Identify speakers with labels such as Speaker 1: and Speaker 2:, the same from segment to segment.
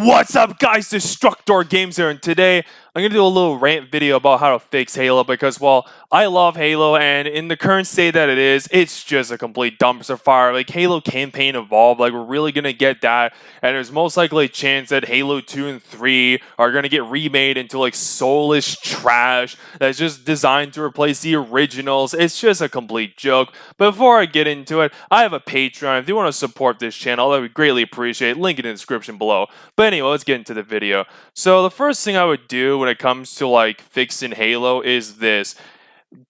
Speaker 1: What's up, guys? Destructor Games here, and today I'm going to do a little rant video about how to fix Halo because, well, I love Halo, and in the current state that it is, it's just a complete dumpster fire. Like, Halo Campaign Evolved, like, we're really going to get that, and there's most likely a chance that Halo 2 and 3 are going to get remade into, like, soulless trash that's just designed to replace the originals. It's just a complete joke. But before I get into it, I have a Patreon. If you want to support this channel, I would greatly appreciate it. Link in the description below. But anyway, let's get into the video. So the first thing I would do when it comes to like fixing Halo is this.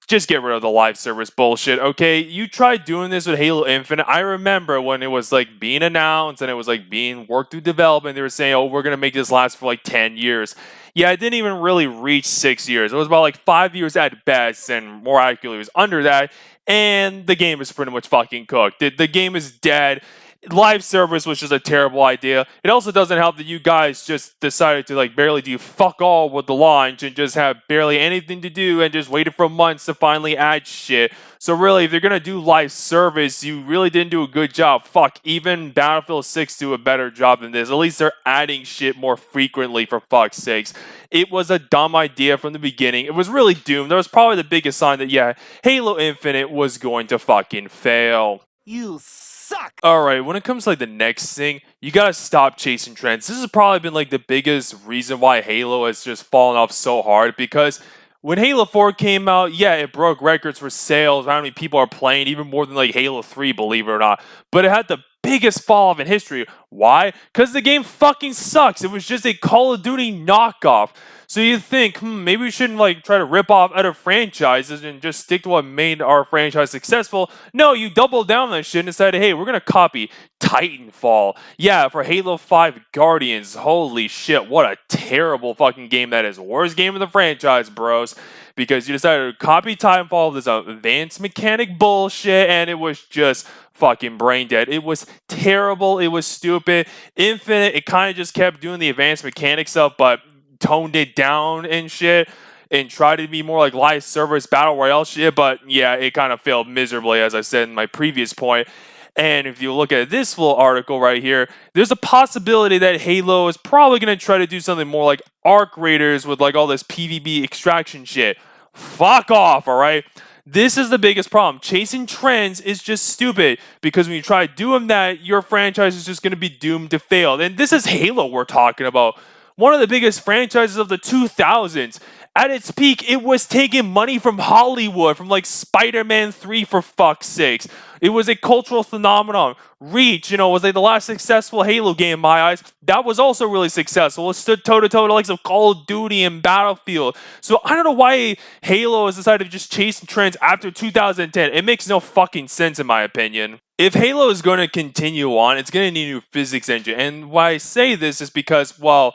Speaker 1: Just get rid of the live service bullshit, okay? You tried doing this with Halo Infinite. I remember when it was like being announced and it was like being worked through development. They were saying, oh, we're going to make this last for like 10 years. Yeah, it didn't even really reach 6 years. It was about like 5 years at best, and more accurately, it was under that. And the game is pretty much fucking cooked. The game is dead. Live service was just a terrible idea. It also doesn't help that you guys just decided to like barely do fuck all with the launch and just have barely anything to do and just waited for months to finally add shit. So really, if you're gonna do live service, you really didn't do a good job. Fuck, even Battlefield 6 do a better job than this. At least they're adding shit more frequently, for fuck's sakes. It was a dumb idea from the beginning. It was really doomed. That was probably the biggest sign that, yeah, Halo Infinite was going to fucking fail.
Speaker 2: You suck!
Speaker 1: Alright, when it comes to like the next thing, you gotta stop chasing trends. This has probably been like the biggest reason why Halo has just fallen off so hard, because when Halo 4 came out, yeah, it broke records for sales, how many people are playing, even more than like Halo 3, believe it or not. But it had the biggest fall off in history. Why? Because the game fucking sucks. It was just a Call of Duty knockoff. So you think, maybe we shouldn't like try to rip off other franchises and just stick to what made our franchise successful. No, you doubled down on that shit and decided, hey, we're gonna copy Titanfall. Yeah, for Halo 5 Guardians. Holy shit, what a terrible fucking game that is. Worst game of the franchise, bros. Because you decided to copy Titanfall, this advanced mechanic bullshit, and it was just fucking brain dead. It was terrible. It was stupid. Infinite, it kind of just kept doing the advanced mechanic stuff, but toned it down and shit and tried to be more like live service battle royale shit, but yeah, it kind of failed miserably, as I said in my previous point. And if you look at this little article right here, there's a possibility that Halo is probably going to try to do something more like Arc Raiders with like all this PvP extraction shit. Fuck off, alright? This is the biggest problem. Chasing trends is just stupid, because when you try doing that, your franchise is just going to be doomed to fail. And this is Halo we're talking about. One of the biggest franchises of the 2000s. At its peak, it was taking money from Hollywood, from like Spider-Man 3, for fuck's sakes. It was a cultural phenomenon. Reach, was like the last successful Halo game in my eyes. That was also really successful. It stood toe-to-toe to likes of Call of Duty and Battlefield. So I don't know why Halo has decided to just chase trends after 2010. It makes no fucking sense in my opinion. If Halo is going to continue on, it's going to need a new physics engine. And why I say this is because, well,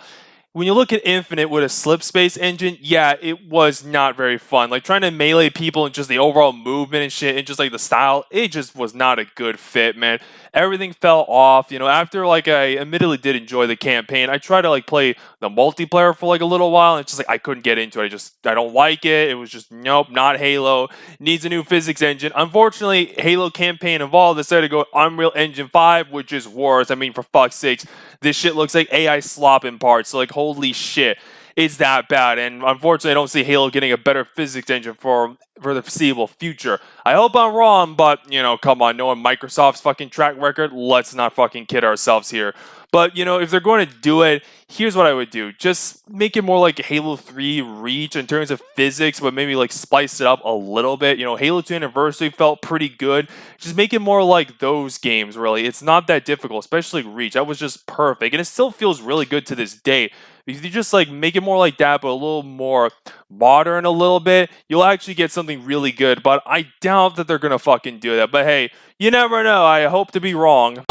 Speaker 1: when you look at Infinite with a slip space engine, yeah, it was not very fun. Like, trying to melee people and just the overall movement and shit and just like the style, it just was not a good fit, man. Everything fell off. After like I admittedly did enjoy the campaign, I tried to like play the multiplayer for like a little while, and it's just like I couldn't get into it. I don't like it. It was just, nope, not Halo. Needs a new physics engine. Unfortunately, Halo Campaign Evolved decided to go Unreal Engine 5, which is worse. I mean, for fuck's sakes, this shit looks like AI slop in parts. So like, holy shit, it's that bad. And unfortunately, I don't see Halo getting a better physics engine for the foreseeable future. I hope I'm wrong, but, come on, knowing Microsoft's fucking track record, let's not fucking kid ourselves here. But, if they're going to do it, here's what I would do. Just make it more like Halo 3 Reach in terms of physics, but maybe like spice it up a little bit. Halo 2 Anniversary felt pretty good. Just make it more like those games, really. It's not that difficult, especially Reach. That was just perfect. And it still feels really good to this day. If you just like make it more like that, but a little more modern a little bit, you'll actually get something really good. But I doubt that they're going to fucking do that. But hey, you never know. I hope to be wrong.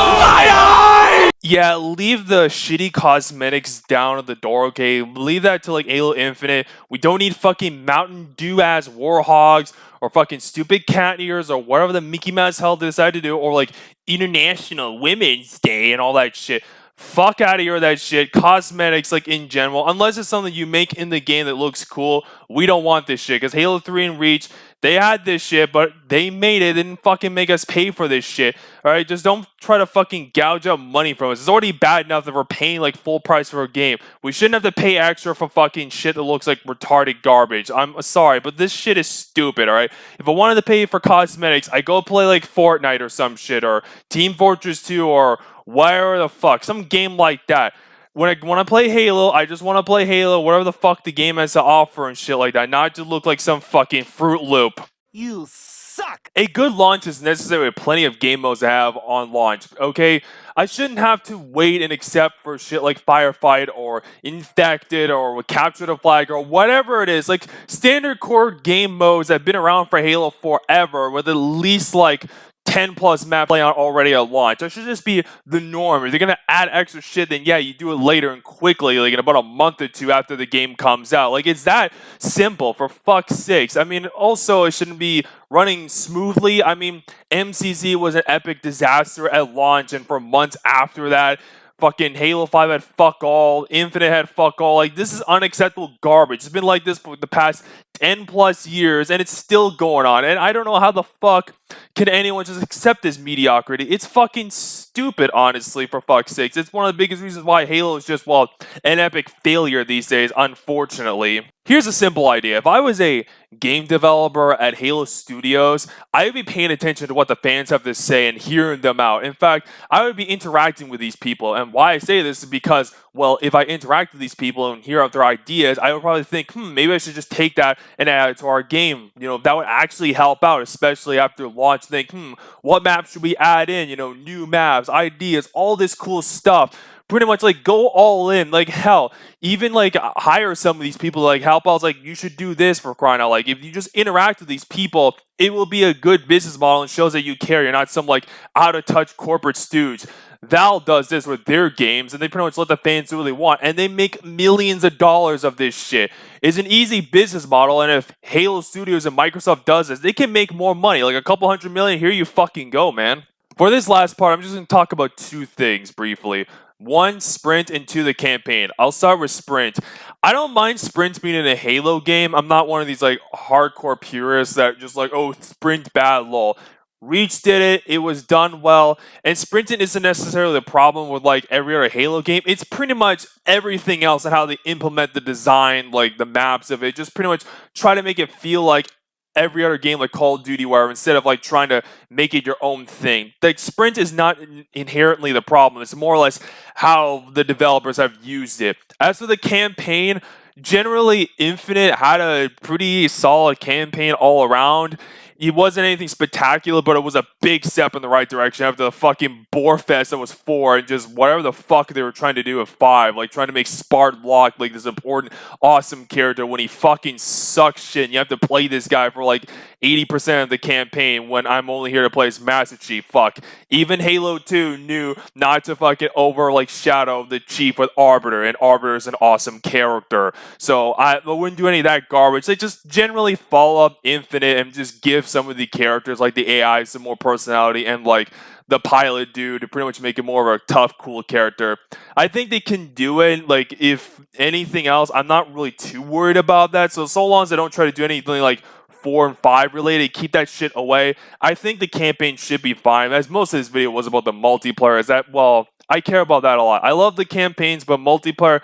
Speaker 1: Yeah, leave the shitty cosmetics down at the door, okay? Leave that to like Halo Infinite. We don't need fucking Mountain Dew ass Warhogs or fucking stupid cat ears or whatever the Mickey Mouse hell they decided to do, or like International Women's Day and all that shit. Fuck out of here with that shit. Cosmetics, like in general, unless it's something you make in the game that looks cool, we don't want this shit. Because Halo 3 and Reach, they had this shit, but they made it. They didn't fucking make us pay for this shit. Alright, just don't try to fucking gouge up money from us. It's already bad enough that we're paying like full price for a game. We shouldn't have to pay extra for fucking shit that looks like retarded garbage. I'm sorry, but this shit is stupid, alright? If I wanted to pay for cosmetics, I go play like Fortnite or some shit, or Team Fortress 2, or whatever the fuck, some game like that. When I play Halo, I just want to play Halo, whatever the fuck the game has to offer and shit like that, not to look like some fucking Fruit Loop.
Speaker 2: You suck!
Speaker 1: A good launch is necessary with plenty of game modes to have on launch, okay? I shouldn't have to wait and accept for shit like Firefight or Infected or Capture the Flag or whatever it is. Like, standard core game modes that have been around for Halo forever with at least like 10 plus map play on already at launch. That should just be the norm. If they're gonna add extra shit, then yeah, you do it later and quickly, like in about a month or two after the game comes out. Like, it's that simple, for fuck's sakes. I mean, also, it shouldn't be running smoothly. I mean, MCZ was an epic disaster at launch, and for months after that, fucking Halo 5 had fuck all, Infinite had fuck all. Like, this is unacceptable garbage. It's been like this for the past 10 plus years, and it's still going on. And I don't know how the fuck can anyone just accept this mediocrity. It's fucking stupid, honestly, for fuck's sakes. It's one of the biggest reasons why Halo is just, well, an epic failure these days, unfortunately. Here's a simple idea. If I was a game developer at Halo Studios, I would be paying attention to what the fans have to say and hearing them out. In fact, I would be interacting with these people. And why I say this is because, well, if I interact with these people and hear out their ideas, I would probably think, maybe I should just take that and add it to our game. You know, that would actually help out, especially after launch. Think, what maps should we add in? You know, new maps, ideas, all this cool stuff. Pretty much like go all in. Like, hell, even like hire some of these people to like help out. Like, you should do this, for crying out. Like, if you just interact with these people, it will be a good business model and shows that you care. You're not some like out of touch corporate stooge. Valve does this with their games, and they pretty much let the fans do what they want, and they make millions of dollars of this shit. It's an easy business model, and if Halo Studios and Microsoft does this, they can make more money. Like a couple $100 million, here you fucking go, man. For this last part, I'm just going to talk about two things briefly. One, sprint, and two, the campaign. I'll start with sprint. I don't mind sprint being in a Halo game. I'm not one of these like hardcore purists that just like, oh, sprint bad, lol. Reach did it, it was done well, and sprinting isn't necessarily the problem with like every other Halo game. It's pretty much everything else and how they implement the design, like the maps of it. Just pretty much try to make it feel like every other game like Call of Duty, where instead of like trying to make it your own thing. Like, sprint is not inherently the problem. It's more or less how the developers have used it. As for the campaign, generally Infinite had a pretty solid campaign all around. It wasn't anything spectacular, but it was a big step in the right direction after the fucking bore fest that was 4 and just whatever the fuck they were trying to do with 5. Like, trying to make Spartan Locke like this important, awesome character when he fucking sucks shit and you have to play this guy for like 80% of the campaign when I'm only here to play as Master Chief. Fuck. Even Halo 2 knew not to fucking shadow the Chief with Arbiter, and Arbiter is an awesome character. So I wouldn't do any of that garbage. They just generally follow up Infinite and just give some of the characters, like the AI, some more personality, and like the pilot dude to pretty much make it more of a tough, cool character. I think they can do it. Like, if anything else, I'm not really too worried about that. So long as they don't try to do anything like 4 and 5 related, keep that shit away, I think the campaign should be fine. As most of this video was about the multiplayer, is that, well, I care about that a lot. I love the campaigns, but multiplayer,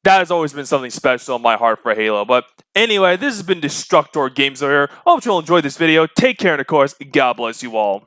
Speaker 1: that has always been something special in my heart for Halo. But anyway, this has been Destructor Games over here. I hope you'll enjoy this video. Take care, and of course, God bless you all.